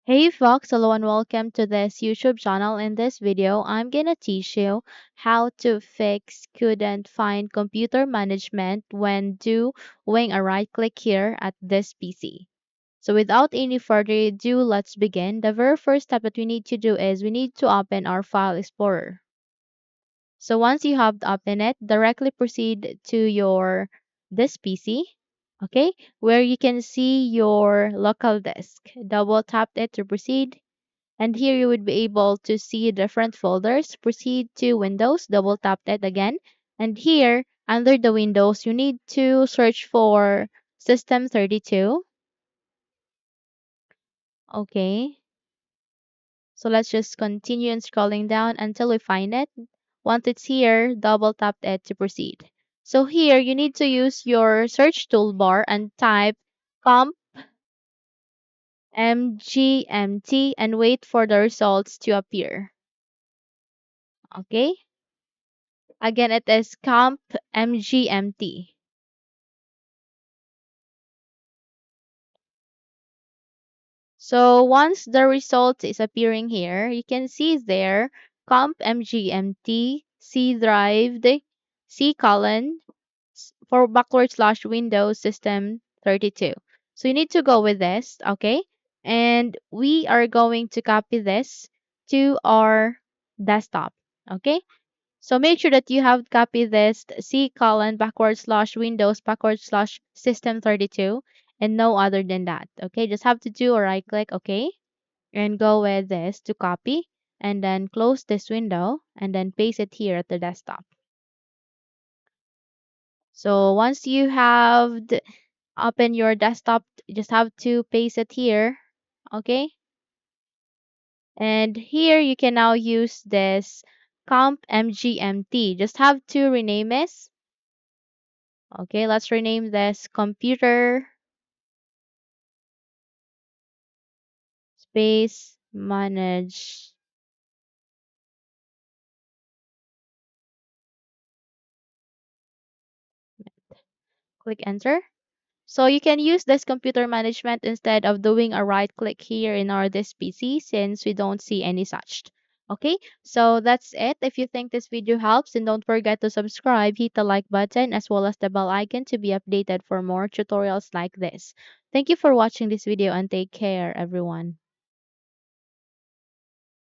Hey folks, hello and welcome to this YouTube channel. In this video, I'm gonna teach you how to fix couldn't find computer management when doing a right click here at this PC. So without any further ado, let's begin. The very first step that we need to do is we need to open our file explorer. So once you have opened it, directly proceed to your this PC, okay, where you can see your local disk. Double tap it to proceed. And here you would be able to see different folders. Proceed to Windows, double tap it again. And here, under the Windows, you need to search for System 32. Okay, so let's just continue and scrolling down until we find it. Once it's here, double tap it to proceed. So here, you need to use your search toolbar and type compmgmt and wait for the results to appear. Okay. Again, it is compmgmt. So once the result is appearing here, you can see there compmgmt C drive C colon for backward slash Windows system 32. So you need to go with this, okay? And we are going to copy this to our desktop, okay? So make sure that you have copied this C colon backward slash Windows backward slash system 32 and no other than that. Okay, just have to do a right click, okay, and go with this to copy and then close this window and then paste it here at the desktop. So once you have open your desktop, you just have to paste it here, okay? And here you can now use this comp mgmt. Just have to rename this. Okay, let's rename this computer space manage. Click enter. So you can use this computer management instead of doing a right click here in our this PC since we don't see any such. Okay, so that's it. If you think this video helps, then don't forget to subscribe, hit the like button as well as the bell icon to be updated for more tutorials like this. Thank you for watching this video and take care everyone.